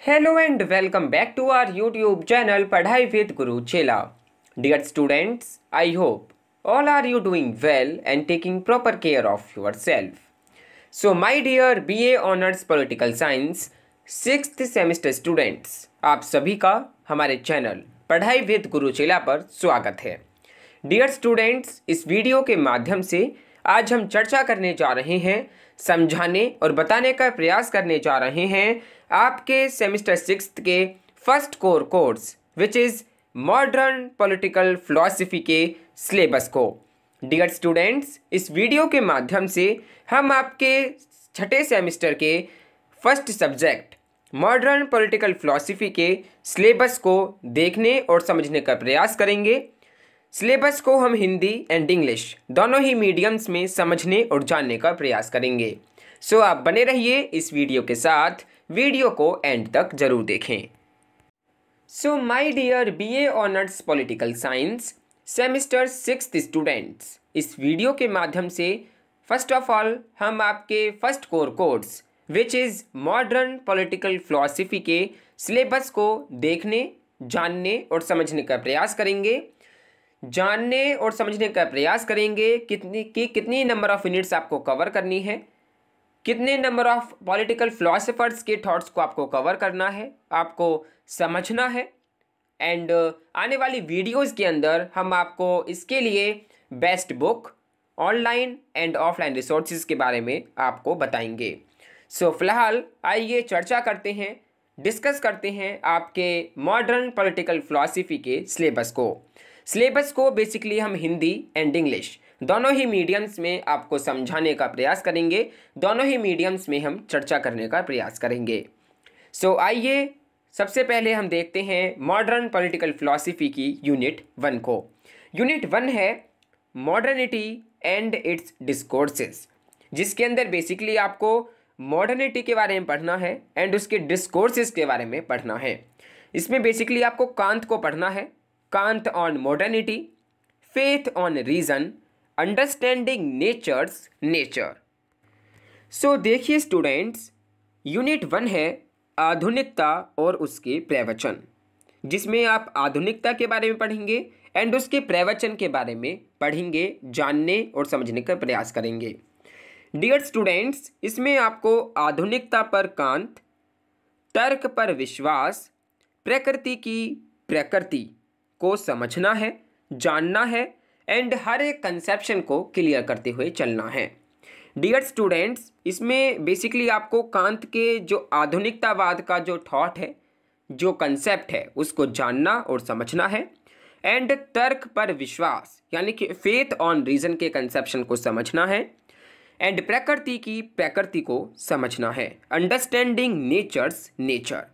Hello and welcome back to our YouTube channel पढ़ाई with गुरु चेला. Dear students, I hope all are you doing well and taking proper care of yourself. So my dear BA Honors Political Science 6th semester students, आप सभी का हमारे channel पढ़ाई with गुरु चेला पर स्वागत है. Dear students, इस वीडियो के माध्यम से आज हम चर्चा करने जा रहे हैं, समझाने और बताने का प्रयास करने जा रहे हैं आपके सेमेस्टर 6th के first core course which is modern political philosophy के सिलेबस को. डियर स्टूडेंट्स, इस वीडियो के माध्यम से हम आपके छठे सेमेस्टर के first subject modern political philosophy के सिलेबस को देखने और समझने का प्रयास करेंगे. सिलेबस को हम हिंदी एंड इंग्लिश दोनों ही मीडियम्स में समझने और जानने का प्रयास करेंगे. सो आप बने रहिए इस वीडियो के साथ, वीडियो को एंड तक जरूर देखें. So my dear BA honours political science semester 6th students, इस वीडियो के माध्यम से फर्स्ट ऑफ ऑल हम आपके first core course which is modern political philosophy के सिलेबस को देखने, जानने और समझने का प्रयास करेंगे. जानने और समझने का प्रयास करेंगे कितनी नंबर ऑफ यूनिट्स आपको कवर करनी है, कितने नंबर ऑफ पॉलिटिकल फिलोसोफर्स के थॉट्स को आपको कवर करना है, आपको समझना है. एंड आने वाली वीडियोस के अंदर हम आपको इसके लिए best book, online and offline resources के बारे में आपको बताएंगे. सो फिलहाल आइए चर्चा करते हैं, डिस्कस करते हैं आपके मॉडर्न पॉलिटिकल फिलॉसफी के सिलेबस को बेसिकली हम हिंदी एंड इंग्लिश दोनों ही मीडियम्स में आपको समझाने का प्रयास करेंगे, दोनों ही मीडियम्स में हम चर्चा करने का प्रयास करेंगे. सो आइए सबसे पहले हम देखते हैं मॉडर्न पॉलिटिकल फिलॉसफी की यूनिट 1 को. यूनिट 1 है मॉडर्निटी एंड इट्स डिस्कोर्सेस, जिसके अंदर बेसिकली आपको मॉडर्निटी के बारे में पढ़ना है एंड उसके डिस्कोर्सेस के बारे में पढ़ना है. इसमें बेसिकली आपको कांत को पढ़ना है, Kant on modernity, faith on reason, understanding nature's nature. So देखिए स्टूडेंट्स, यूनिट 1 है आधुनिकता और उसके प्रवचन, जिसमें आप आधुनिकता के बारे में पढ़ेंगे एंड उसके प्रवचन के बारे में पढ़ेंगे, जानने और समझने का प्रयास करेंगे. डियर स्टूडेंट्स, इसमें आपको आधुनिकता पर कांत, तर्क पर विश्वास, प्रकृति की प्रकृति को समझना है, जानना है एंड हर एक कंसेप्शन को क्लियर करते हुए चलना है. डियर स्टूडेंट्स, इसमें बेसिकली आपको कांत के जो आधुनिकतावाद का जो थॉट है, जो कंसेप्ट है, उसको जानना और समझना है. एंड तर्क पर विश्वास यानी कि फेथ ऑन रीजन के कंसेप्शन को समझना है. एंड प्रकृति की प्रकृति को समझना है, अंडरस्टैंडिंग नेचर्स नेचर.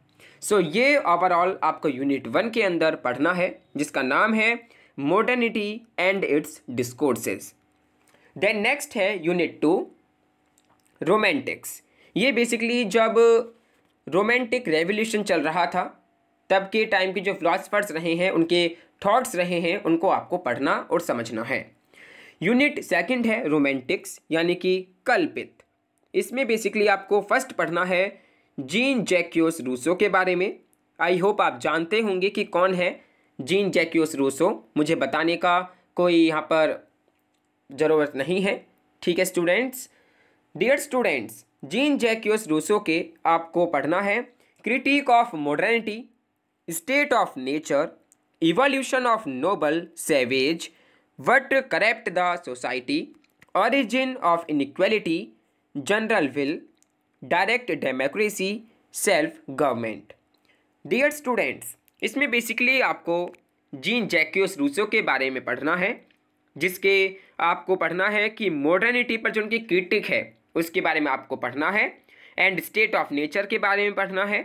सो ये ओवरऑल आपको यूनिट 1 के अंदर पढ़ना है, जिसका नाम है modernity and its discourses. Then next है यूनिट 2 रोमांटिक्स. ये बेसिकली जब रोमांटिक रेवोल्यूशन चल रहा था तब के टाइम के जो फिलोसफर्स रहे हैं, उनके थॉट्स रहे हैं, उनको आपको पढ़ना और समझना है. यूनिट 2 है रोमांटिक्स यानी कि कल्पित. इसमें बेसिकली आपको फर्स्ट पढ़ना है जीन जैक्यूस रूसो के बारे में. आई होप आप जानते होंगे कि कौन है जीन जैक्यूस रूसो, मुझे बताने का कोई यहाँ पर ज़रूरत नहीं है. ठीक है students. Dear students, Jean Jacques Rousseau के आपको पढ़ना है critique of modernity, state of nature, evolution of noble savage, what corrupt the society, origin of inequality, general will, direct democracy, self government. Dear students, इसमें basically आपको Jean Jacques Rousseau के बारे में पढ़ना है, जिसके आपको पढ़ना है कि मॉडर्निटी पर जो उनकी क्रिटिक है उसके बारे में आपको पढ़ना है. एंड स्टेट ऑफ नेचर के बारे में पढ़ना है.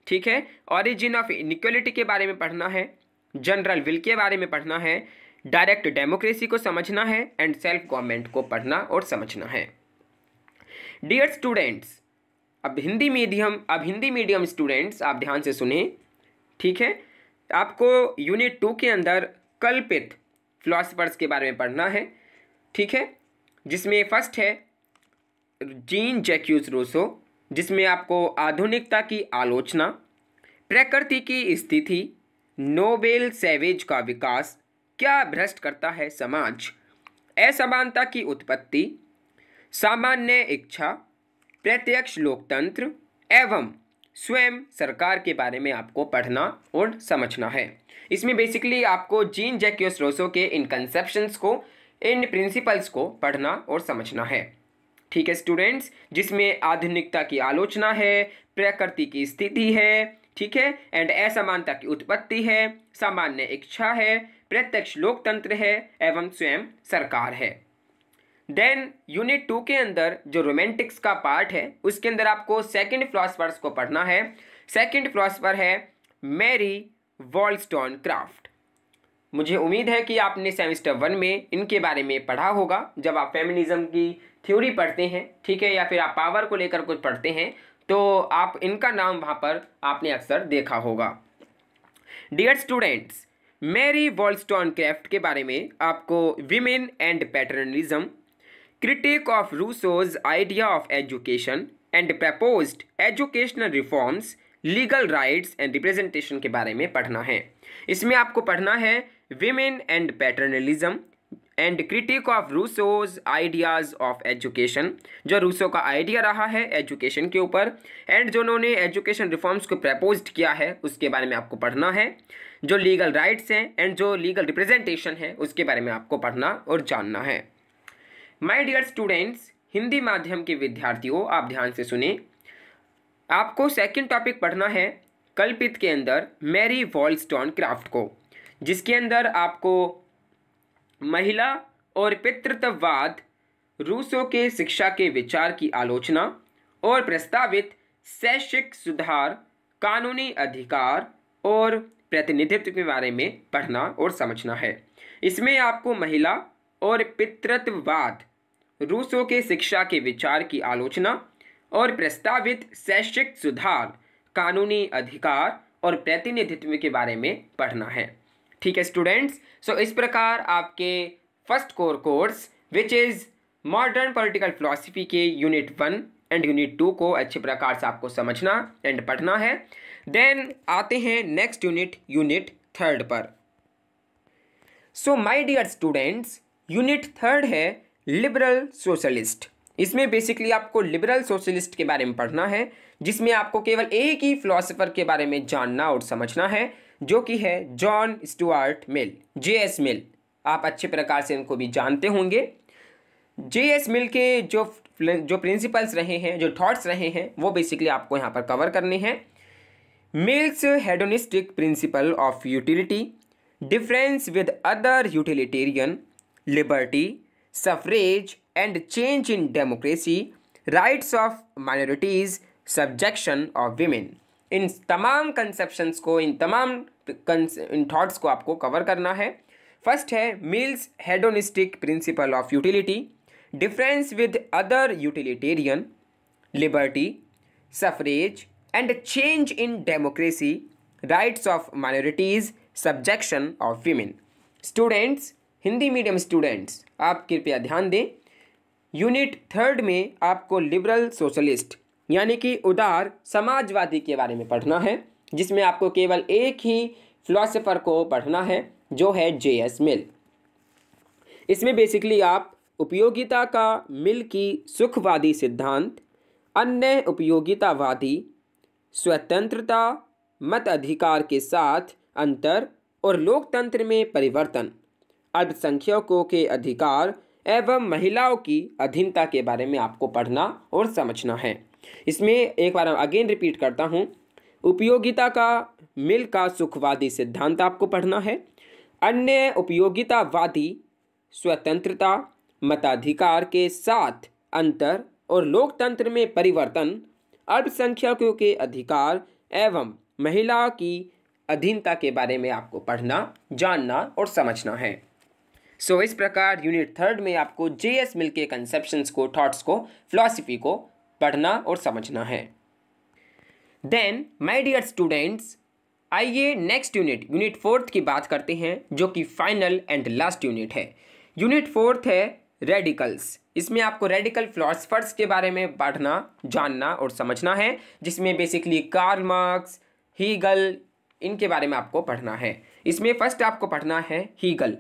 ठीक है. ऑरिजिन ऑफ इनइक्वालिटी के बारे में पढ़ना है, जनरल विल के बारे में पढ़ना है, डायरेक्ट डेमोक्रेसी को समझना है एंड सेल्फ गवर्नमेंट को पढ़ना और समझना है. डियर स्टूडेंट्स, अब हिंदी मीडियम स्टूडेंट्स आप ध्यान से सुने. ठीक है. आपको यूनिट 2 के अंदर कल्पित फिलोसफर्स के बारे में पढ़ना है. ठीक है. जिसमें फर्स्ट है जीन जैक्यूस रूसो, जिसमें आपको आधुनिकता की आलोचना, प्रकृति की स्थिति, नोबेल सैवेज का विकास, क्या भ्रष्ट करता है समाज, असमानता की उत्पत्ति, सामान्य इच्छा, प्रत्यक्ष लोकतंत्र एवं स्वयं सरकार के बारे में आपको पढ़ना और समझना है। इसमें बेसिकली आपको जीन जैक्यूस रूसो के इन कंसेप्शंस को, इन प्रिंसिपल्स को पढ़ना और समझना है। ठीक है स्टूडेंट्स, जिसमें आधुनिकता की आलोचना है, प्रकृति की स्थिति है, ठीक है, एंड असमानता की उत्पत्ति है, सामान्य इच्छा है, प्रत्यक्ष लोकतंत्र है एवं स्वयं सरकार है। देन यूनिट 2 के अंदर जो रोमांटिक्स का पार्ट है उसके अंदर आपको सेकंड फिलोसफर्स को पढ़ना है। सेकंड फिलोसफर है मैरी वॉलस्टोनक्राफ्ट। मुझे उम्मीद है कि आपने सेमेस्टर 1 में इनके बारे में पढ़ा होगा जब आप फेमिनिज्म की थ्योरी पढ़ते हैं, ठीक है, या फिर आप पावर को लेकर कुछ पढ़ते हैं तो आप इनका नाम वहाँ पर आपने अक्सर देखा होगा। डियर स्टूडेंट्स, मैरी वॉलस्टोनक्राफ्ट के बारे में आपको women and paternalism, critique of Rousseau's idea of education and proposed educational reforms, legal rights and representation के बारे में पढ़ना है। इसमें आपको पढ़ना है women and paternalism and critique of Rousseau's ideas of education, जो रूसो का आइडिया रहा है एजुकेशन के ऊपर, एंड जो उन्होंने एजुकेशन रिफॉर्म्स को प्रपोज किया है उसके बारे में आपको पढ़ना है। जो लीगल राइट्स हैं एंड जो लीगल रिप्रेजेंटेशन है उसके बारे में आपको पढ़ना और जानना है। माय डियर स्टूडेंट्स, हिंदी माध्यम के विद्यार्थियों आप ध्यान से सुने, आपको सेकंड टॉपिक पढ़ना है कल्पित के अंदर मैरी वॉलस्टोनक्राफ्ट को, जिसके अंदर आपको महिला और पितृत्ववाद, रूसो के शिक्षा के विचार की आलोचना और प्रस्तावित शैक्षिक सुधार, कानूनी अधिकार और प्रतिनिधित्व के बारे में पढ़ना और समझना है। इसमें आपको महिला और पितृत्ववाद, रूसो के शिक्षा के विचार की आलोचना और प्रस्तावित शैक्षिक सुधार, कानूनी अधिकार और प्रतिनिधित्व के बारे में पढ़ना है। ठीक है स्टूडेंट्स, सो इस प्रकार आपके first core course which is modern political philosophy के यूनिट 1 एंड यूनिट 2 को अच्छे प्रकार से आपको समझना एंड पढ़ना है। देन आते हैं नेक्स्ट यूनिट, यूनिट 3 पर। So my dear students, unit 3 है लिबरल सोशलिस्ट। इसमें बेसिकली आपको लिबरल सोशलिस्ट के बारे में पढ़ना है, जिसमें आपको केवल एक ही फिलोसोफर के बारे में जानना और समझना है, जो कि है जॉन स्टुअर्ट मिल, JS मिल। आप अच्छे प्रकार से इनको भी जानते होंगे। JS मिल के जो प्रिंसिपल्स रहे हैं, जो थॉट्स रहे हैं, वो बेसिकली आपको यहाँ पर कवर करने हैं। Mill's hedonistic principle of utility, difference with other utilitarian, liberty, suffrage and change in democracy, rights of minorities, subjection of women. इन तमाम कंसेप्शंस को, इन थॉट्स को आपको कवर करना है। फर्स्ट है mills hedonistic principle of utility, difference with other utilitarian, liberty, suffrage and change in democracy, rights of minorities, subjection of women. Students, Hindi medium students, आप कृपया ध्यान दें, यूनिट 3 में आपको लिबरल सोशलिस्ट यानी कि उदार समाजवादी के बारे में पढ़ना है, जिसमें आपको केवल एक ही फिलोसोफर को पढ़ना है, जो है JS मिल। इसमें बेसिकली आप उपयोगिता का मिल की सुखवादी सिद्धांत, अन्य उपयोगितावादी, स्वतंत्रता, मत अधिकार के साथ अंतर और लोकतंत्र में परिवर्तन, अल्पसंख्यकों के अधिकार एवं महिलाओं की अधीनता के बारे में आपको पढ़ना और समझना है। इसमें एक बार अगेन रिपीट करता हूँ, उपयोगिता का मिल का सुखवादी सिद्धांत आपको पढ़ना है, अन्य उपयोगितावादी, स्वतंत्रता, मताधिकार के साथ अंतर और लोकतंत्र में परिवर्तन, अल्पसंख्यकों के अधिकार एवं महिला की अधीनता के बारे में आपको पढ़ना, जानना और समझना है। सो इस प्रकार यूनिट 3 में आपको JS मिल के कंसेप्शंस को, थॉट्स को, फिलॉसफी को पढ़ना और समझना है। देन माय डियर स्टूडेंट्स, आइए नेक्स्ट यूनिट, यूनिट 4 की बात करते हैं, जो कि फाइनल एंड लास्ट यूनिट है। यूनिट 4 है रेडिकल्स। इसमें आपको रेडिकल फिलोसफर्स के बारे में पढ़ना, जानना और समझना है, जिसमें बेसिकली कार्ल मार्क्स, हीगल, इनके बारे में आपको पढ़ना है। इसमें फर्स्ट आपको पढ़ना है Hegel,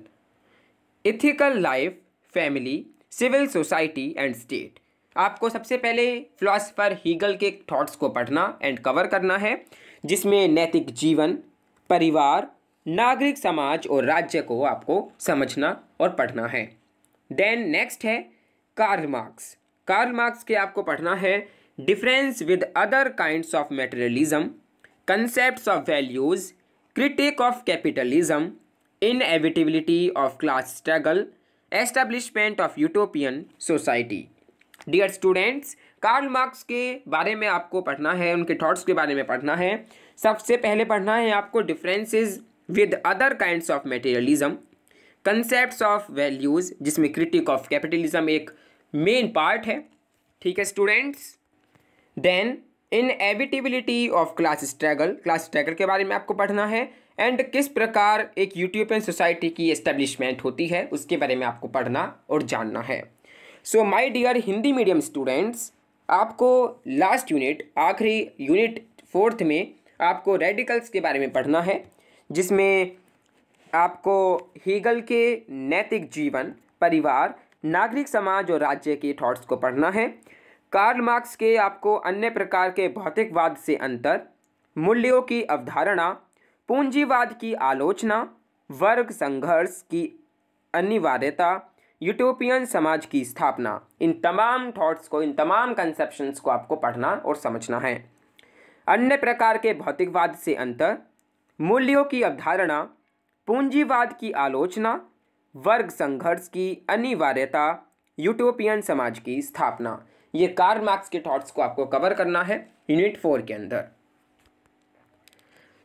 ethical life, family, civil society and state. आपको सबसे पहले फिलोसफर हीगल के थॉट्स को पढ़ना एंड कवर करना है, जिसमें नैतिक जीवन, परिवार, नागरिक समाज और राज्य को आपको समझना और पढ़ना है। देन नेक्स्ट है कार्ल मार्क्स। कार्ल मार्क्स के आपको पढ़ना है difference with other kinds of materialism, concepts of values, critique of capitalism, inevitability of class struggle, establishment of utopian society. Dear students, Karl Marx के बारे में आपको पढ़ना है, उनके थॉट्स के बारे में पढ़ना है। सबसे पहले पढ़ना है आपको differences with other kinds of materialism, concepts of values, जिसमें क्रिटिक ऑफ कैपिटलिज्म एक मेन पार्ट है। ठीक है students. Then inevitability of class struggle, class struggle के बारे में आपको पढ़ना है एंड किस प्रकार एक यूटोपियन सोसाइटी की एस्टेब्लिशमेंट होती है उसके बारे में आपको पढ़ना और जानना है। So my dear Hindi medium students, आपको लास्ट यूनिट, आखिरी यूनिट 4th में आपको रेडिकल्स के बारे में पढ़ना है, जिसमें आपको हीगल के नैतिक जीवन, परिवार, नागरिक समाज और राज्य के थॉट्स को पढ़ना है। कार्ल मार्क्स के आपको अन्य प्रकार के भौतिकवाद से अंतर, मूल्यों की अवधारणा, पूंजीवाद की आलोचना, वर्ग संघर्ष की अनिवार्यता, यूटोपियन समाज की स्थापना, इन तमाम थॉट्स को, इन तमाम कंसेप्शंस को आपको पढ़ना और समझना है। अन्य प्रकार के भौतिकवाद से अंतर, मूल्यों की अवधारणा, पूंजीवाद की आलोचना, वर्ग संघर्ष की अनिवार्यता, यूटोपियन समाज की स्थापना, ये कार्ल मार्क्स के थॉट्स को आपको कवर करना है यूनिट 4 के अंदर।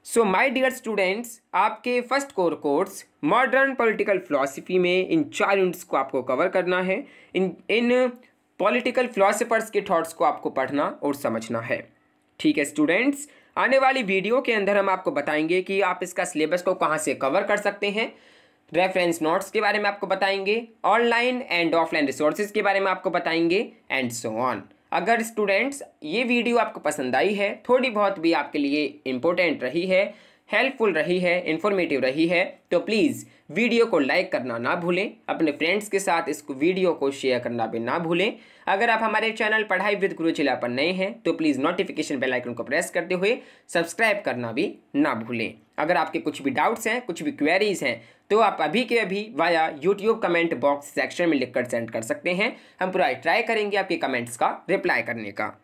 सो माय डियर स्टूडेंट्स, आपके first core course modern political philosophy में इन 4 यूनिट्स को आपको कवर करना है। इन पॉलिटिकल फिलोसफर्स के थॉट्स को आपको पढ़ना और समझना है। ठीक है स्टूडेंट्स, आने वाली वीडियो के अंदर हम आपको बताएंगे कि आप इसका सिलेबस को कहाँ से कवर कर सकते हैं, रेफरेंस नोट्स के बारे में आपको बताएंगे, ऑनलाइन एंड ऑफलाइन रिसोर्सेज के बारे में आपको बताएंगे एंड सो ऑन। अगर स्टूडेंट्स ये वीडियो आपको पसंद आई है, थोड़ी बहुत भी आपके लिए इम्पोर्टेंट रही है, हेल्पफुल रही है, इन्फॉर्मेटिव रही है, तो प्लीज़ वीडियो को लाइक करना ना भूलें, अपने फ्रेंड्स के साथ इस वीडियो को शेयर करना भी ना भूलें। अगर आप हमारे चैनल पढ़ाई विद गुरु चैला पर नए हैं तो प्लीज़ नोटिफिकेशन बेल आइकन को प्रेस करते हुए सब्सक्राइब करना भी ना भूलें। अगर आपके कुछ भी डाउट्स हैं, कुछ भी क्वेरीज हैं, तो आप अभी के अभी via YouTube comment box section में लिखकर सेंड कर सकते हैं। हम पूरा ट्राई करेंगे आपके कमेंट्स का रिप्लाई करने का।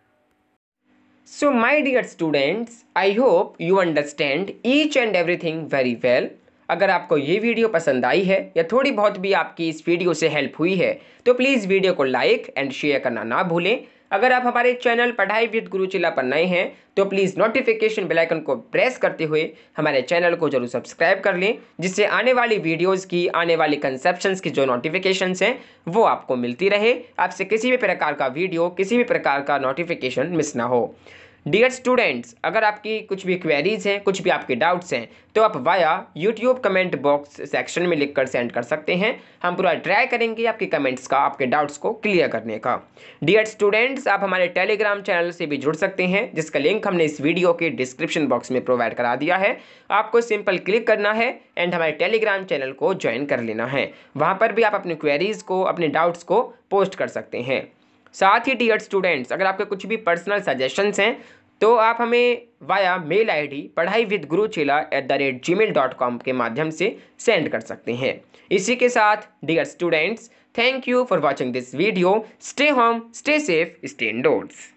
So my dear students, I hope you understand each and everything very well. अगर आपको ये वीडियो पसंद आई है या थोड़ी बहुत भी आपकी इस वीडियो से हेल्प हुई है तो प्लीज़ वीडियो को लाइक एंड शेयर करना ना भूलें। अगर आप हमारे चैनल पढ़ाई विद गुरु चैला पर नए हैं तो प्लीज़ नोटिफिकेशन बेल आइकन को प्रेस करते हुए हमारे चैनल को जरूर सब्सक्राइब कर लें, जिससे आने वाली वीडियोस की, आने वाली कंसेप्शंस की जो नोटिफिकेशंस हैं वो आपको मिलती रहे, आपसे किसी भी प्रकार का वीडियो, किसी भी प्रकार का नोटिफिकेशन मिस ना हो। डियर स्टूडेंट्स, अगर आपकी कुछ भी क्वेरीज हैं, कुछ भी आपके डाउट्स हैं, तो आप via YouTube comment box section में लिखकर सेंड कर सकते हैं। हम पूरा ट्राई करेंगे आपके कमेंट्स का, आपके डाउट्स को क्लियर करने का। डियर स्टूडेंट्स, आप हमारे टेलीग्राम चैनल से भी जुड़ सकते हैं, जिसका लिंक हमने इस वीडियो के डिस्क्रिप्शन बॉक्स में प्रोवाइड करा दिया है। आपको सिंपल क्लिक करना है एंड हमारे टेलीग्राम चैनल को ज्वाइन कर लेना है। वहाँ पर भी आप अपने क्वेरीज को, अपने डाउट्स को पोस्ट कर सकते हैं। साथ ही डियर स्टूडेंट्स, अगर आपके कुछ भी पर्सनल सजेशंस हैं तो आप हमें वाया मेल आईडी padhaividguruchela@gmail.com के माध्यम से सेंड कर सकते हैं। इसी के साथ dear students, thank you for watching this video. Stay home, stay safe, stay endorse.